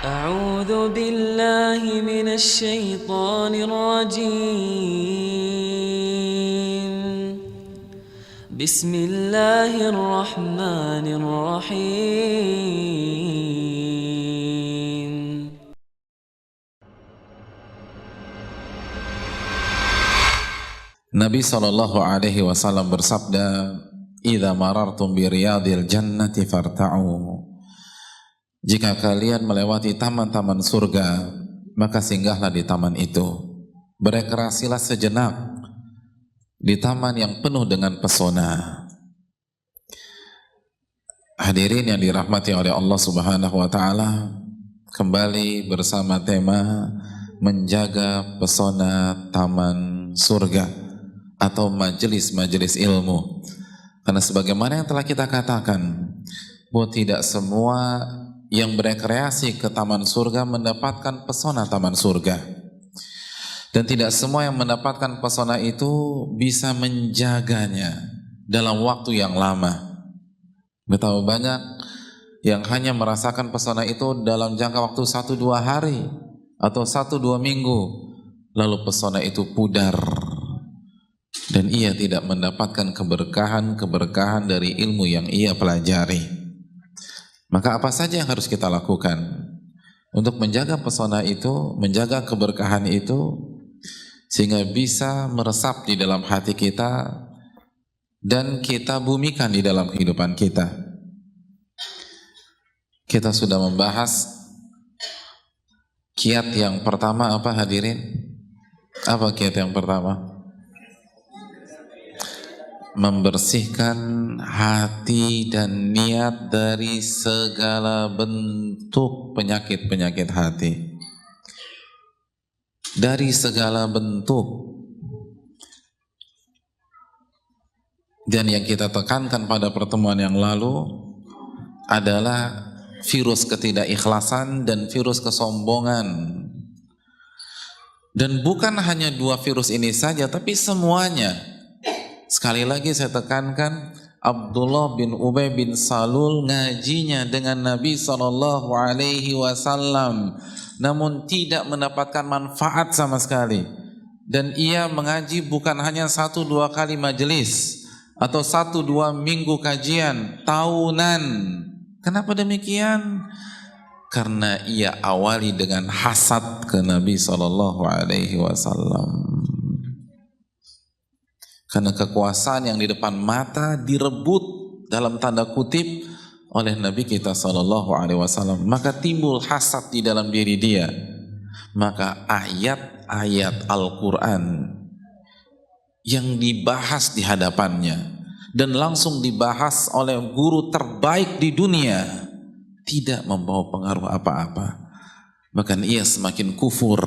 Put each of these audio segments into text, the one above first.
أعوذ بالله من الشيطان الرجيم بسم الله الرحمن الرحيم Nabi SAW bersabda, "Idza marartum bi riyadil jannati farta'u." Jika kalian melewati taman-taman surga, maka singgahlah di taman itu. Berekreasilah sejenak di taman yang penuh dengan pesona. Hadirin yang dirahmati oleh Allah Subhanahu wa taala, kembali bersama tema menjaga pesona taman surga atau majelis-majelis ilmu. Karena sebagaimana yang telah kita katakan, bahwa tidak semua yang berekreasi ke taman surga mendapatkan pesona taman surga, dan tidak semua yang mendapatkan pesona itu bisa menjaganya dalam waktu yang lama. Betapa banyak yang hanya merasakan pesona itu dalam jangka waktu 1-2 hari atau 1-2 minggu, lalu pesona itu pudar dan ia tidak mendapatkan keberkahan dari ilmu yang ia pelajari. Maka apa saja yang harus kita lakukan untuk menjaga pesona itu, menjaga keberkahan itu, sehingga bisa meresap di dalam hati kita dan kita bumikan di dalam kehidupan kita. Kita sudah membahas kiat yang pertama apa, hadirin? Apa kiat yang pertama? Membersihkan hati dan niat dari segala bentuk penyakit-penyakit hati. Dari segala bentuk. Dan yang kita tekankan pada pertemuan yang lalu adalah virus ketidakikhlasan dan virus kesombongan. Dan bukan hanya 2 virus ini saja, tapi semuanya. Sekali lagi saya tekankan, Abdullah bin Ubay bin Salul ngajinya dengan Nabi SAW, namun tidak mendapatkan manfaat sama sekali. Dan ia mengaji bukan hanya 1-2 kali majelis atau 1-2 minggu kajian, tahunan. Kenapa demikian? Karena ia awali dengan hasad ke Nabi SAW. Karena kekuasaan yang di depan mata direbut dalam tanda kutip oleh Nabi kita SAW, maka timbul hasad di dalam diri dia. Maka ayat-ayat Al-Quran yang dibahas di hadapannya dan langsung dibahas oleh guru terbaik di dunia tidak membawa pengaruh apa-apa. Bahkan ia semakin kufur.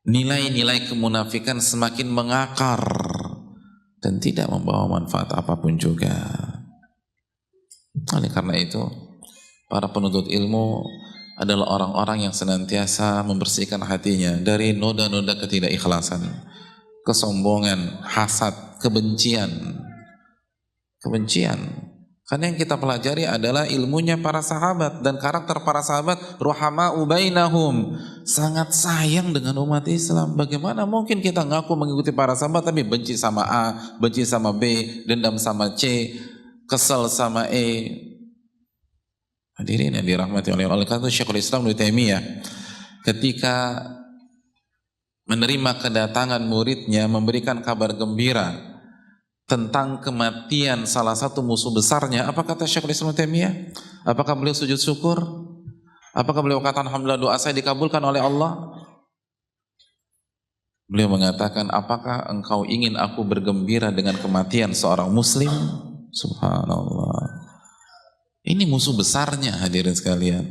Nilai-nilai kemunafikan semakin mengakar dan tidak membawa manfaat apapun juga. Oleh karena itu, para penuntut ilmu adalah orang-orang yang senantiasa membersihkan hatinya dari noda-noda ketidakikhlasan, kesombongan, hasad, kebencian. Karena yang kita pelajari adalah ilmunya para sahabat dan karakter para sahabat, ruhama'u bainahum, sangat sayang dengan umat Islam. Bagaimana mungkin kita ngaku mengikuti para sahabat tapi benci sama A, benci sama B, dendam sama C, kesel sama E. Hadirin yang dirahmati oleh Allah, kata Syekhul Islam Ibnu Taimiyah ketika menerima kedatangan muridnya memberikan kabar gembira tentang kematian salah satu musuh besarnya, apa kata Syekhul Islam Taimiyah? Apakah beliau sujud syukur? Apakah beliau kata alhamdulillah doa saya dikabulkan oleh Allah? Beliau mengatakan, apakah engkau ingin aku bergembira dengan kematian seorang muslim? Subhanallah. Ini musuh besarnya, hadirin sekalian.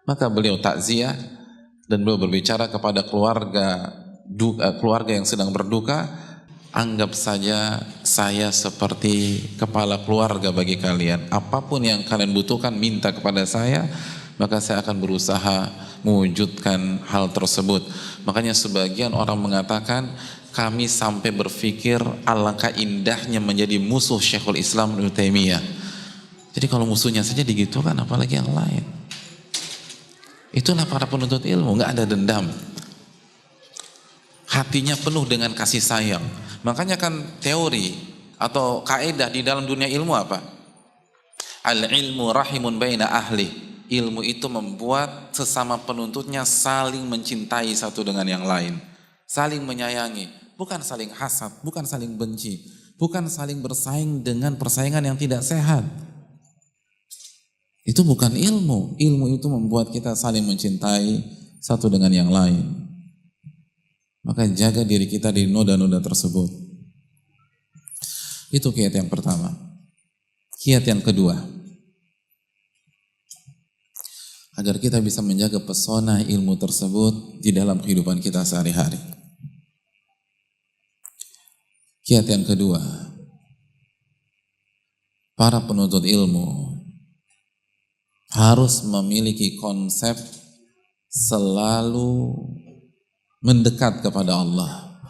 Maka beliau takziah dan beliau berbicara kepada keluarga yang sedang berduka. Anggap saja saya seperti kepala keluarga bagi kalian. Apapun yang kalian butuhkan minta kepada saya, maka saya akan berusaha mewujudkan hal tersebut. Makanya sebagian orang mengatakan kami sampai berpikir alangkah indahnya menjadi musuh Syekhul Islam Ibnu Taimiyah. Jadi kalau musuhnya saja digitukan, apalagi yang lain. Itulah para penuntut ilmu, nggak ada dendam. Hatinya penuh dengan kasih sayang. Makanya kan teori atau kaidah di dalam dunia ilmu apa? Al-ilmu rahimun baina ahli. Ilmu itu membuat sesama penuntutnya saling mencintai satu dengan yang lain. Saling menyayangi. Bukan saling hasad, bukan saling benci. Bukan saling bersaing dengan persaingan yang tidak sehat. Itu bukan ilmu. Ilmu itu membuat kita saling mencintai satu dengan yang lain. Maka jaga diri kita dari noda-noda tersebut. Itu kiat yang pertama. Kiat yang kedua, agar kita bisa menjaga pesona ilmu tersebut di dalam kehidupan kita sehari-hari. Kiat yang kedua, para penuntut ilmu harus memiliki konsep selalu mendekat kepada Allah,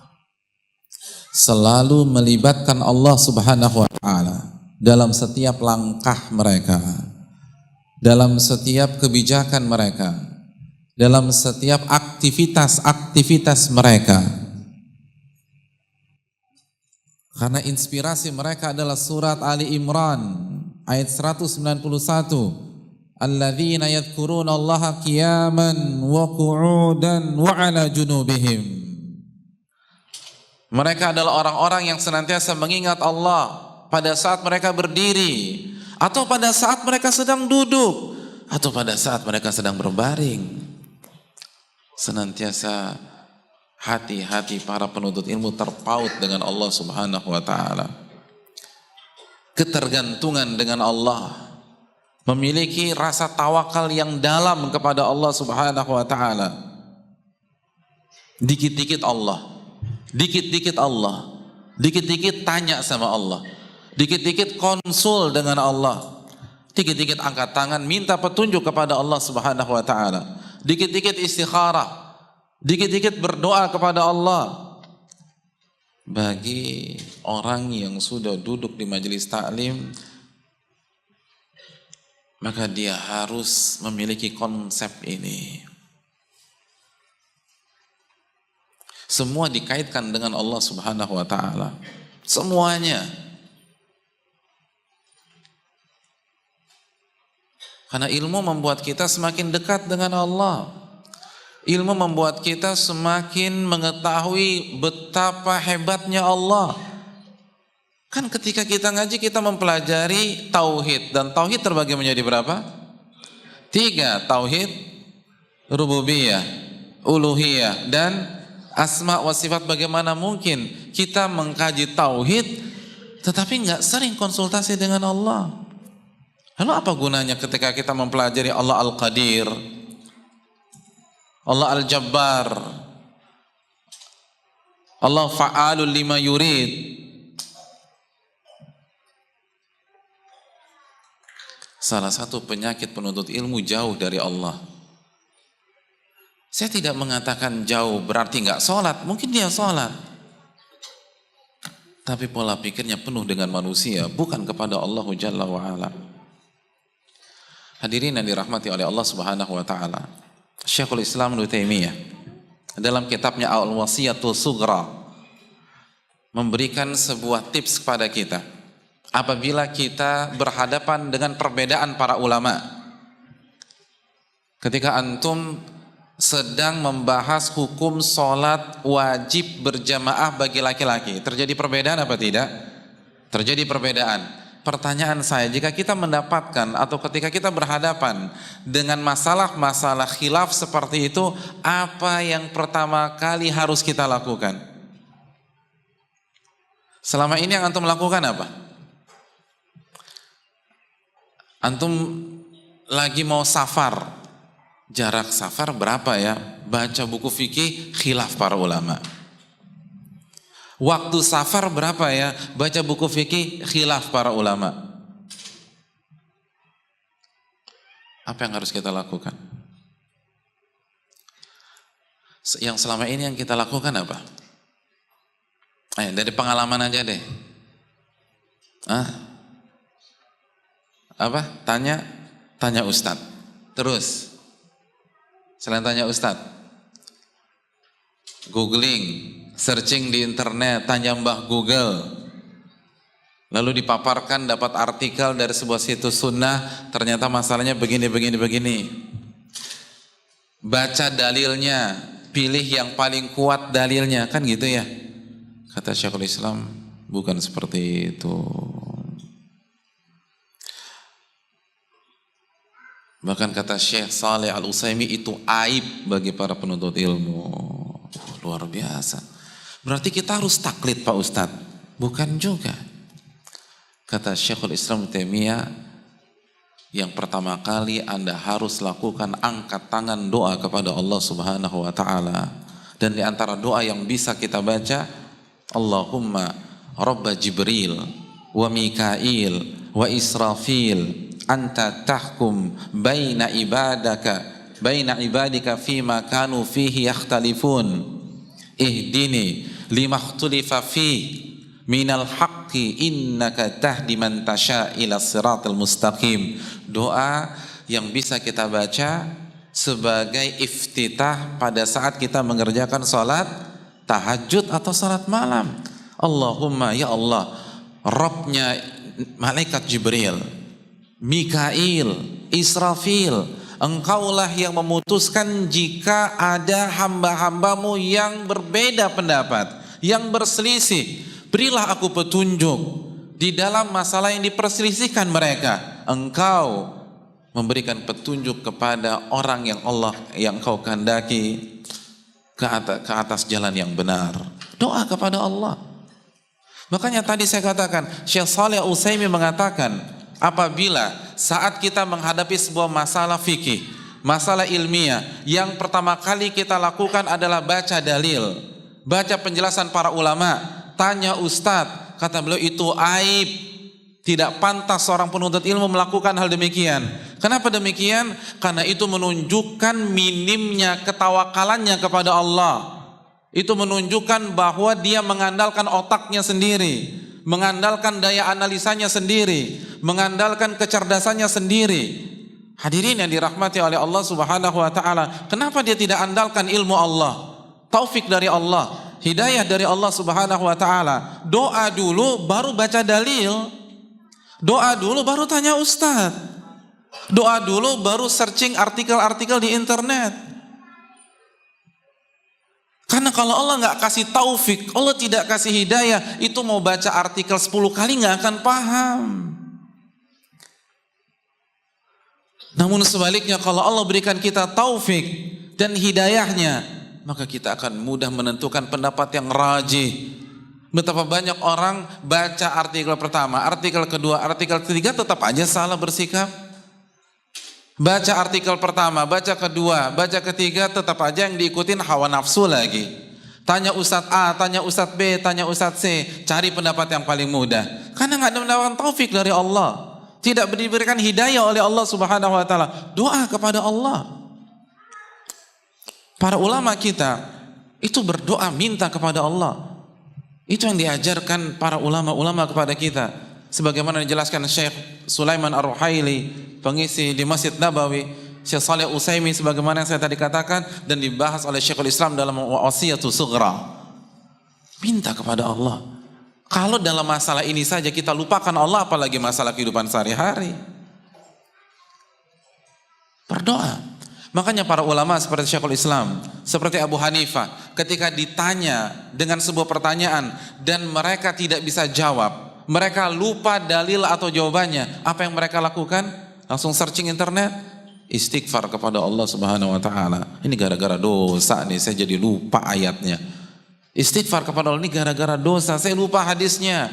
selalu melibatkan Allah Subhanahu wa Ta'ala dalam setiap langkah mereka, dalam setiap kebijakan mereka, dalam setiap aktivitas-aktivitas mereka. Karena inspirasi mereka adalah surat Ali Imran ayat 191. Alladzina yadhkuruna Allaha qiyaman wa qu'udan wa 'ala junubihim. Mereka adalah orang-orang yang senantiasa mengingat Allah pada saat mereka berdiri, atau pada saat mereka sedang duduk, atau pada saat mereka sedang berbaring. Senantiasa hati-hati para penuntut ilmu terpaut dengan Allah Subhanahu wa Ta'ala. Ketergantungan dengan Allah, memiliki rasa tawakal yang dalam kepada Allah Subhanahu wa Ta'ala. Dikit-dikit Allah, dikit-dikit Allah, dikit-dikit tanya sama Allah, dikit-dikit konsul dengan Allah, dikit-dikit angkat tangan minta petunjuk kepada Allah Subhanahu wa Ta'ala, dikit-dikit istikharah, dikit-dikit berdoa kepada Allah. Bagi orang yang sudah duduk di majelis taklim, maka dia harus memiliki konsep ini. Semua dikaitkan dengan Allah Subhanahu wa Ta'ala. Semuanya. Karena ilmu membuat kita semakin dekat dengan Allah. Ilmu membuat kita semakin mengetahui betapa hebatnya Allah. Kan ketika kita ngaji, kita mempelajari tauhid, dan tauhid terbagi menjadi berapa? 3, tauhid rububiyah, uluhiyah, dan asma wa sifat. Bagaimana mungkin kita mengkaji tauhid tetapi nggak sering konsultasi dengan Allah? Lalu apa gunanya ketika kita mempelajari Allah Al-Qadir, Allah Al-Jabbar, Allah Fa'alul lima yurid? Salah satu penyakit penuntut ilmu jauh dari Allah. Saya tidak mengatakan jauh berarti nggak sholat, mungkin dia sholat, tapi pola pikirnya penuh dengan manusia, bukan kepada Allah Jalla wa'ala. Hadirin yang dirahmati oleh Allah Subhanahu wa Ta'ala, Syekhul Islam Ibnu Taimiyah dalam kitabnya Al-Wasiyatul Sughra memberikan sebuah tips kepada kita apabila kita berhadapan dengan perbedaan para ulama. Ketika antum sedang membahas hukum sholat wajib berjamaah bagi laki-laki, terjadi perbedaan apa tidak? Terjadi perbedaan. Pertanyaan saya, jika kita mendapatkan atau ketika kita berhadapan dengan masalah-masalah khilaf seperti itu, apa yang pertama kali harus kita lakukan? Selama ini yang antum lakukan apa? Antum lagi mau safar, jarak safar berapa ya? Baca buku fikih, khilaf para ulama. Waktu safar berapa ya? Baca buku fikih, khilaf para ulama. Apa yang harus kita lakukan? Yang selama ini yang kita lakukan apa? Dari pengalaman aja deh. Apa? Tanya Ustadz. Terus Selain tanya Ustadz, googling, searching di internet, tanya Mbah Google, lalu dipaparkan dapat artikel dari sebuah situs sunnah, ternyata masalahnya begini. Baca dalilnya, pilih yang paling kuat dalilnya, kan gitu ya. Kata Syekhul Islam, bukan seperti itu. Bahkan kata Syekh Saleh Al-Utsaimin, itu aib bagi para penuntut ilmu. Luar biasa. Berarti kita harus taklid Pak Ustadz? Bukan juga. Kata Syekhul Islam Taimiyah, yang pertama kali Anda harus lakukan angkat tangan doa kepada Allah Subhanahu wa taala. Dan di antara doa yang bisa kita baca, Allahumma Rabba Jibril wa Mikail wa Israfil anta tahkum baina ibadika fima kanu fihi yakhtalifun ihdini lima ikhtulifa fi minal haqqi innaka tahdi man tasha ila siratal mustaqim. Doa yang bisa kita baca sebagai iftitah pada saat kita mengerjakan salat tahajud atau salat malam. Allahumma, ya Allah, Rabbnya malaikat Jibril, Mikail, Israfil, Engkaulah yang memutuskan jika ada hamba-hambamu yang berbeda pendapat, yang berselisih. Berilah aku petunjuk di dalam masalah yang diperselisihkan mereka. Engkau memberikan petunjuk kepada orang yang Engkau kehendaki ke atas jalan yang benar. Doa kepada Allah. Makanya tadi saya katakan, Syekh Shalih Al-Utsaimin mengatakan, apabila saat kita menghadapi sebuah masalah fikih, masalah ilmiah, yang pertama kali kita lakukan adalah baca dalil, baca penjelasan para ulama, tanya ustadz, kata beliau itu aib, tidak pantas seorang penuntut ilmu melakukan hal demikian. Kenapa demikian? Karena itu menunjukkan minimnya ketawakalannya kepada Allah. Itu menunjukkan bahwa dia mengandalkan otaknya sendiri, mengandalkan daya analisanya sendiri, mengandalkan kecerdasannya sendiri. Hadirin yang dirahmati oleh Allah Subhanahu wa taala, kenapa dia tidak andalkan ilmu Allah, taufik dari Allah, hidayah dari Allah Subhanahu wa taala? Doa dulu baru baca dalil. Doa dulu baru tanya ustaz. Doa dulu baru searching artikel-artikel di internet. Karena kalau Allah nggak kasih taufik, Allah tidak kasih hidayah, itu mau baca artikel 10 kali nggak akan paham. Namun sebaliknya, kalau Allah berikan kita taufik dan hidayahnya, maka kita akan mudah menentukan pendapat yang rajih. Betapa banyak orang baca artikel pertama, artikel kedua, artikel ketiga tetap aja salah bersikap. Baca artikel pertama, baca kedua, baca ketiga, tetap aja yang diikutin hawa nafsu lagi. Tanya Ustadz A, tanya Ustadz B, tanya Ustadz C, cari pendapat yang paling mudah. Karena nggak ada mendapatkan taufik dari Allah, tidak diberikan hidayah oleh Allah Subhanahu wa taala. Doa kepada Allah. Para ulama kita itu berdoa minta kepada Allah. Itu yang diajarkan para ulama-ulama kepada kita. Sebagaimana dijelaskan Syekh Sulaiman Ar-Ruhaili, pengisi di Masjid Nabawi, Syekh Shalih Al-Utsaimin sebagaimana yang saya tadi katakan, dan dibahas oleh Syekhul Islam dalam Wasiyatus Sughra. Minta kepada Allah. Kalau dalam masalah ini saja kita lupakan Allah, apalagi masalah kehidupan sehari-hari. Berdoa. Makanya para ulama seperti Syekhul Islam, seperti Abu Hanifah, ketika ditanya dengan sebuah pertanyaan dan mereka tidak bisa jawab, mereka lupa dalil atau jawabannya, apa yang mereka lakukan? Langsung searching internet, istighfar kepada Allah Subhanahu wa taala. Ini gara-gara dosa nih saya jadi lupa ayatnya. Istighfar kepada Allah, ini gara-gara dosa saya lupa hadisnya.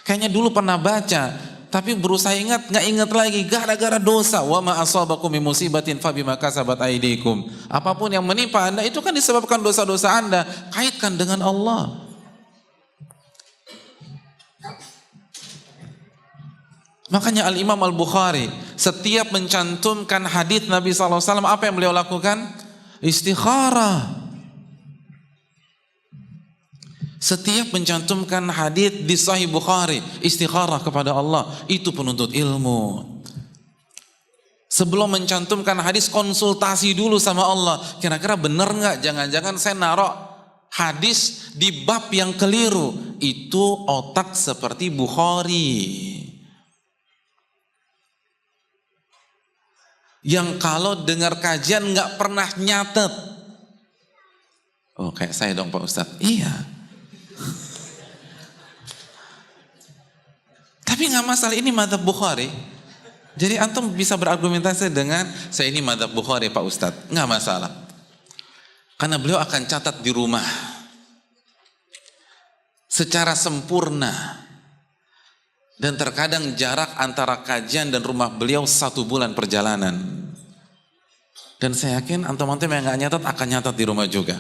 Kayaknya dulu pernah baca, tapi berusaha ingat, nggak ingat lagi, gara-gara dosa. Wa ma asabakum min musibatin fa bima kasabat aydikum. Apapun yang menimpa Anda itu kan disebabkan dosa-dosa Anda. Kaitkan dengan Allah. Makanya Al-Imam Al-Bukhari setiap mencantumkan hadits Nabi SAW, apa yang beliau lakukan? Istikharah. Setiap mencantumkan hadits di Sahih Bukhari, istikharah kepada Allah. Itu penuntut ilmu. Sebelum mencantumkan hadis, konsultasi dulu sama Allah. Kira-kira benar nggak? Jangan-jangan saya naruh hadis di bab yang keliru. Itu otak seperti Bukhari, yang kalau dengar kajian nggak pernah nyatet. Oh, kayak saya dong Pak Ustadz. Iya. Tapi nggak masalah, ini madzhab Bukhari. Jadi antum bisa berargumentasi dengan saya ini madzhab Bukhari Pak Ustadz, nggak masalah. Karena beliau akan catat di rumah secara sempurna. Dan terkadang jarak antara kajian dan rumah beliau 1 bulan perjalanan. Dan saya yakin antum-antum yang nggak nyatat akan nyatat di rumah juga.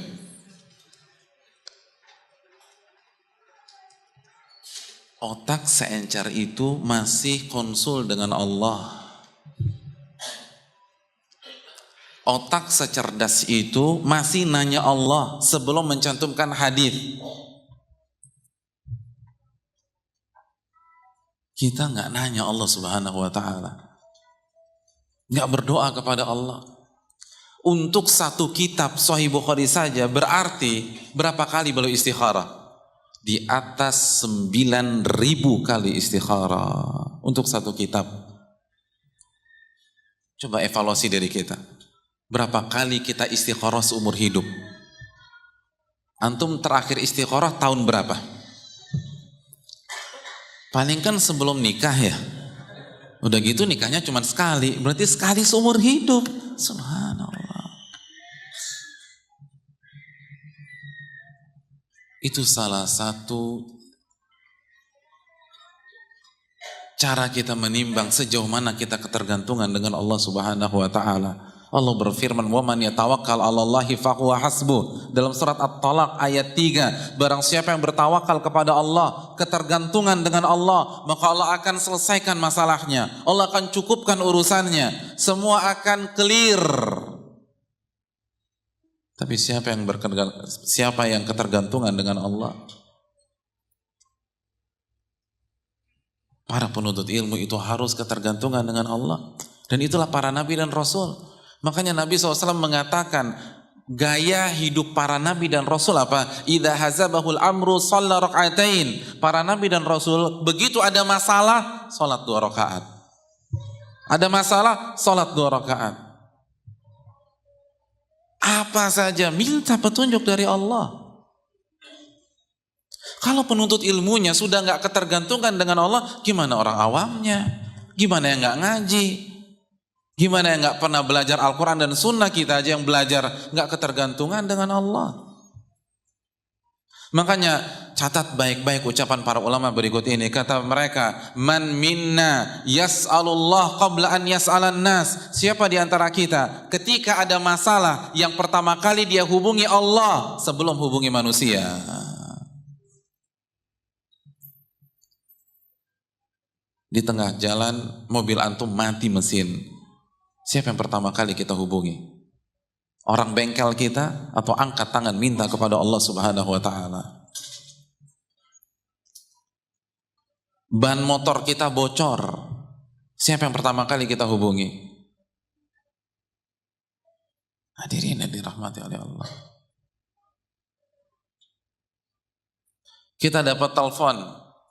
Otak seencer itu masih konsul dengan Allah. Otak secerdas itu masih nanya Allah sebelum mencantumkan hadis. Kita nggak nanya Allah Subhanahu wa Ta'ala, nggak berdoa kepada Allah. Untuk 1 kitab Sahih Bukhari saja berarti berapa kali beliau istikharah? Di atas 9.000 kali istikharah untuk 1 kitab. Coba evaluasi dari kita. Berapa kali kita istikharah seumur hidup? Antum terakhir istikharah tahun berapa? Paling kan sebelum nikah ya. Udah gitu nikahnya cuma sekali. Berarti sekali seumur hidup. Subhanallah. Itu salah satu cara kita menimbang sejauh mana kita ketergantungan dengan Allah Subhanahu wa Ta'ala. Allah berfirman, "Wa man yatawakkal 'alallahi fahuwa hasbuh." Dalam surat At-Talaq ayat 3, barang siapa yang bertawakal kepada Allah, ketergantungan dengan Allah, maka Allah akan selesaikan masalahnya. Allah akan cukupkan urusannya. Semua akan clear. Tapi siapa yang ketergantungan dengan Allah? Para penuntut ilmu itu harus ketergantungan dengan Allah. Dan itulah para nabi dan rasul. Makanya Nabi SAW mengatakan gaya hidup para nabi dan rasul apa? Idza hazabahul amru shalla rak'atain. Para nabi dan rasul begitu ada masalah, salat 2 rakaat. Ada masalah, salat 2 rakaat. Apa saja minta petunjuk dari Allah. Kalau penuntut ilmunya sudah nggak ketergantungan dengan Allah, gimana orang awamnya? Gimana yang nggak ngaji? Gimana yang nggak pernah belajar Al-Quran dan Sunnah? Kita aja yang belajar nggak ketergantungan dengan Allah. Makanya catat baik-baik ucapan para ulama berikut ini. Kata mereka, man minna yas'alullah qabla an yas'alan nas. Siapa di antara kita ketika ada masalah yang pertama kali dia hubungi Allah sebelum hubungi manusia. Di tengah jalan mobil antum mati mesin. Siapa yang pertama kali kita hubungi? Orang bengkel kita atau angkat tangan minta kepada Allah Subhanahu wa Ta'ala? Ban motor kita bocor, siapa yang pertama kali kita hubungi? Hadirin yang dirahmati oleh Allah. Kita dapat telepon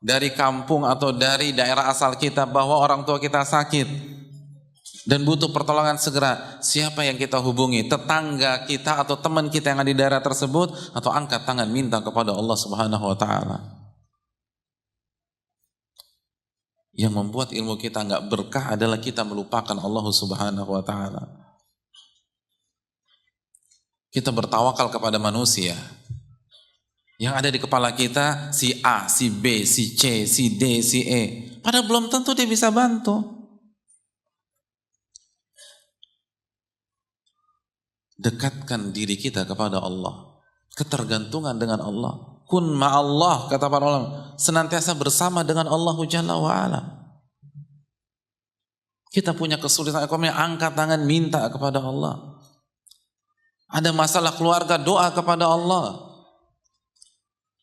dari kampung atau dari daerah asal kita bahwa orang tua kita sakit dan butuh pertolongan segera. Siapa yang kita hubungi? Tetangga kita atau teman kita yang ada di daerah tersebut, atau angkat tangan minta kepada Allah Subhanahu wa Ta'ala? Yang membuat ilmu kita nggak berkah adalah kita melupakan Allah Subhanahu wa Ta'ala. Kita bertawakal kepada manusia. Yang ada di kepala kita si A, si B, si C, si D, si E. Padahal belum tentu dia bisa bantu. Dekatkan diri kita kepada Allah. Ketergantungan dengan Allah. Kun ma'allah, kata para ulama. Senantiasa bersama dengan Allah Jalla wa'ala. Kita punya kesulitan ekonomi, angkat tangan minta kepada Allah. Ada masalah keluarga, doa kepada Allah.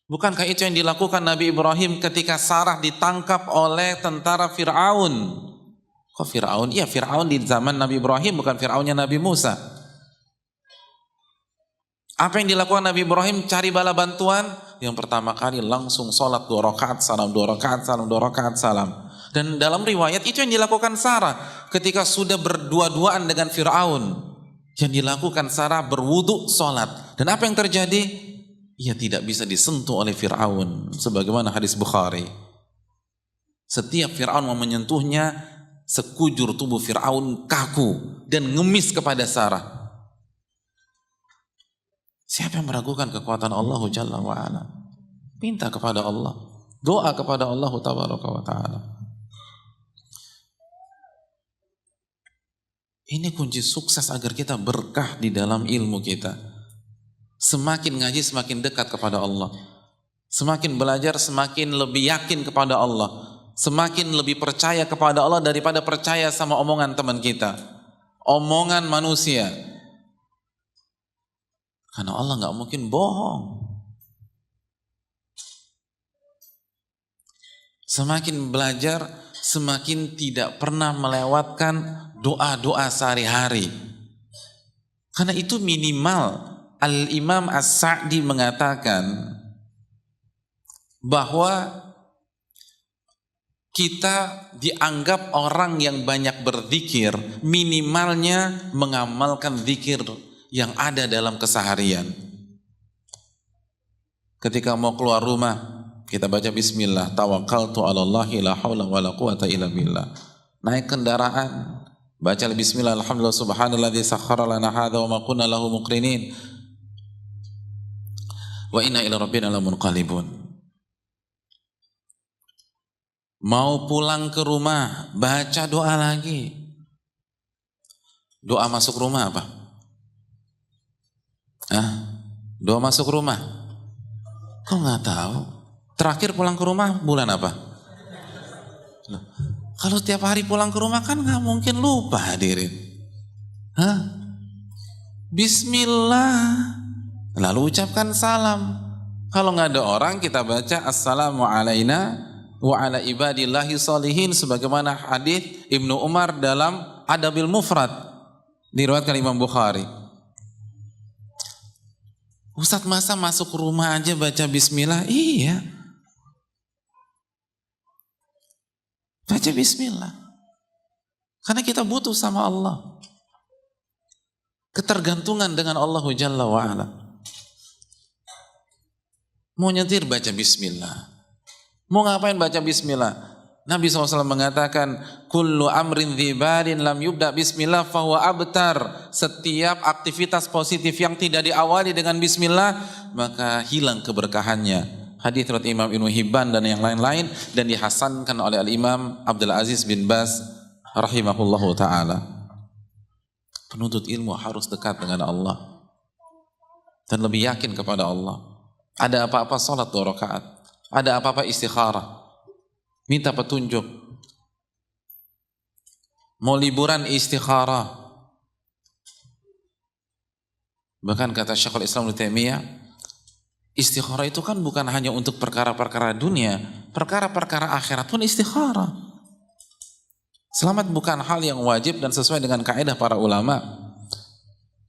Bukankah itu yang dilakukan Nabi Ibrahim ketika Sarah ditangkap oleh tentara Fir'aun? Kok Fir'aun? Iya, Fir'aun di zaman Nabi Ibrahim bukan Fir'aunnya Nabi Musa. Apa yang dilakukan Nabi Ibrahim? Cari bala bantuan. Yang pertama kali langsung sholat 2 rakaat salam, 2 rakaat salam, 2 rakaat salam. Dan dalam riwayat itu yang dilakukan Sarah ketika sudah berdua-duaan dengan Fir'aun. Yang dilakukan Sarah berwudu sholat. Dan apa yang terjadi? Ia tidak bisa disentuh oleh Fir'aun. Sebagaimana hadis Bukhari. Setiap Fir'aun mau menyentuhnya, sekujur tubuh Fir'aun kaku dan ngemis kepada Sarah. Siapa yang meragukan kekuatan Allah Jalla wa'ala? Minta kepada Allah. Doa kepada Allah Tabaraka wa ta'ala. Ini kunci sukses agar kita berkah di dalam ilmu kita. Semakin ngaji semakin dekat kepada Allah. Semakin belajar semakin lebih yakin kepada Allah. Semakin lebih percaya kepada Allah daripada percaya sama omongan teman kita. Omongan manusia. Karena Allah gak mungkin bohong. Semakin belajar semakin tidak pernah melewatkan doa-doa sehari-hari. Karena itu minimal. Al-Imam As-Sa'di mengatakan bahwa kita dianggap orang yang banyak berzikir, minimalnya mengamalkan zikir yang ada dalam keseharian. Ketika mau keluar rumah, kita baca bismillah, tawakkaltu 'alallahi la haula wala quwata illa billah. Naik kendaraan, baca bismillah, alhamdulillah subhanalladzi sakhkhara lana hadza wa ma kunna lahu muqrinin. Wa inna ila rabbina lamunqalibun. Mau pulang ke rumah, baca doa lagi. Doa masuk rumah apa? Doa masuk rumah. Kok nggak tahu? Terakhir pulang ke rumah bulan apa? Loh, kalau tiap hari pulang ke rumah kan nggak mungkin lupa hadirin. Bismillah. Lalu ucapkan salam. Kalau nggak ada orang kita baca assalamu alaina wa ala ibadillahi sholihin sebagaimana hadis Ibnu Umar dalam Adabil Mufrad diriwayatkan Imam Bukhari. Ustadz masa masuk rumah aja baca bismillah? Iya. Baca bismillah. Karena kita butuh sama Allah. Ketergantungan dengan Allah Jalla wa'ala. Mau nyetir baca bismillah. Mau ngapain baca bismillah. Nabi SAW mengatakan kullu amrin dzibalin lam yubda bismillah fahuwa abtar. Setiap aktivitas positif yang tidak diawali dengan bismillah maka hilang keberkahannya. Hadis riwayat Imam Ibnu Hibban dan yang lain-lain dan dihasankan oleh Al-Imam Abdul Aziz bin Baz rahimahullahu ta'ala. Penuntut ilmu harus dekat dengan Allah dan lebih yakin kepada Allah. Ada apa-apa salat 2 rakaat. Ada apa-apa istikharah. Minta petunjuk. Mau liburan istikharah. Bahkan kata Syekhul Islam Ibnu Taimiyah, istikharah itu kan bukan hanya untuk perkara-perkara dunia, perkara-perkara akhirat pun istikharah. Selamat bukan hal yang wajib dan sesuai dengan kaidah para ulama.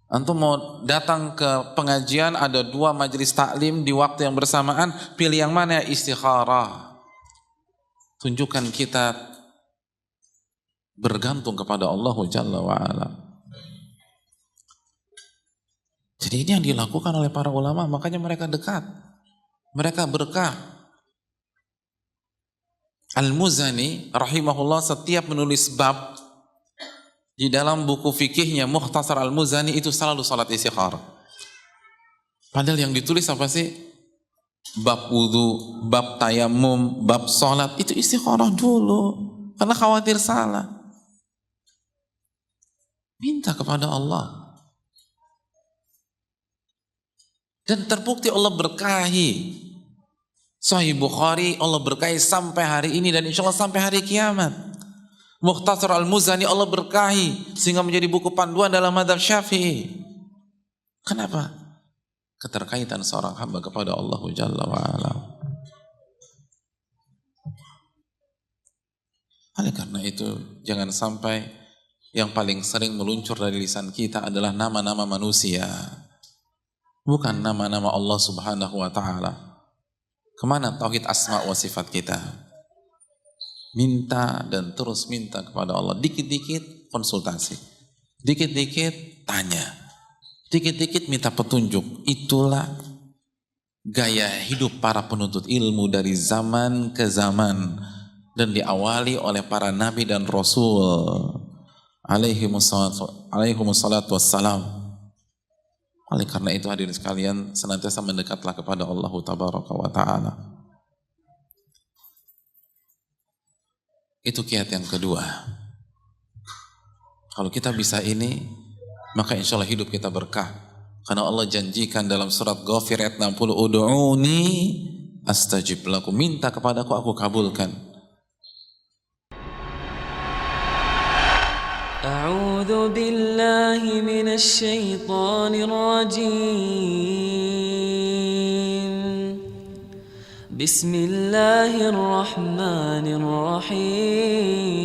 Antum mau datang ke pengajian ada 2 majelis taklim di waktu yang bersamaan, pilih yang mana? Istikharah. Tunjukkan kita bergantung kepada Allah Jalla wa'ala. Jadi ini yang dilakukan oleh para ulama, makanya mereka dekat. Mereka berkah. Al-Muzani rahimahullah setiap menulis bab di dalam buku fikihnya Mukhtasar Al-Muzani itu selalu salat istikharah. Padahal yang ditulis apa sih? Bab wudu, bab tayamum, bab salat itu istikharah dulu karena khawatir salah. Minta kepada Allah. Dan terbukti Allah berkahi. Sahih Bukhari Allah berkahi sampai hari ini dan insya Allah sampai hari kiamat. Mukhtasar Al-Muzani Allah berkahi sehingga menjadi buku panduan dalam mazhab Syafi'i. Kenapa? Keterkaitan seorang hamba kepada Allah Jalla wa'ala. Oleh karena itu Jangan sampai yang paling sering meluncur dari lisan kita adalah nama-nama manusia, bukan nama-nama Allah Subhanahu wa Ta'ala. Kemana tauhid asma wa sifat kita? Minta dan terus minta kepada Allah. Dikit-dikit konsultasi, dikit-dikit tanya, dikit-dikit minta petunjuk. Itulah gaya hidup para penuntut ilmu dari zaman ke zaman, dan diawali oleh para nabi dan rasul alaihimussalatu wassalam. Oleh karena itu hadirin sekalian, senantiasa mendekatlah kepada Allah tabaraka wa ta'ala. Itu kiat yang kedua. Kalau kita bisa ini, maka insya Allah hidup kita berkah. Karena Allah janjikan dalam surat Ghafir ayat 60, Udu'uni astajib lakum, minta kepadaku aku kabulkan. أعوذ بالله من الشيطان الرجيم بسم الله الرحمن الرحيم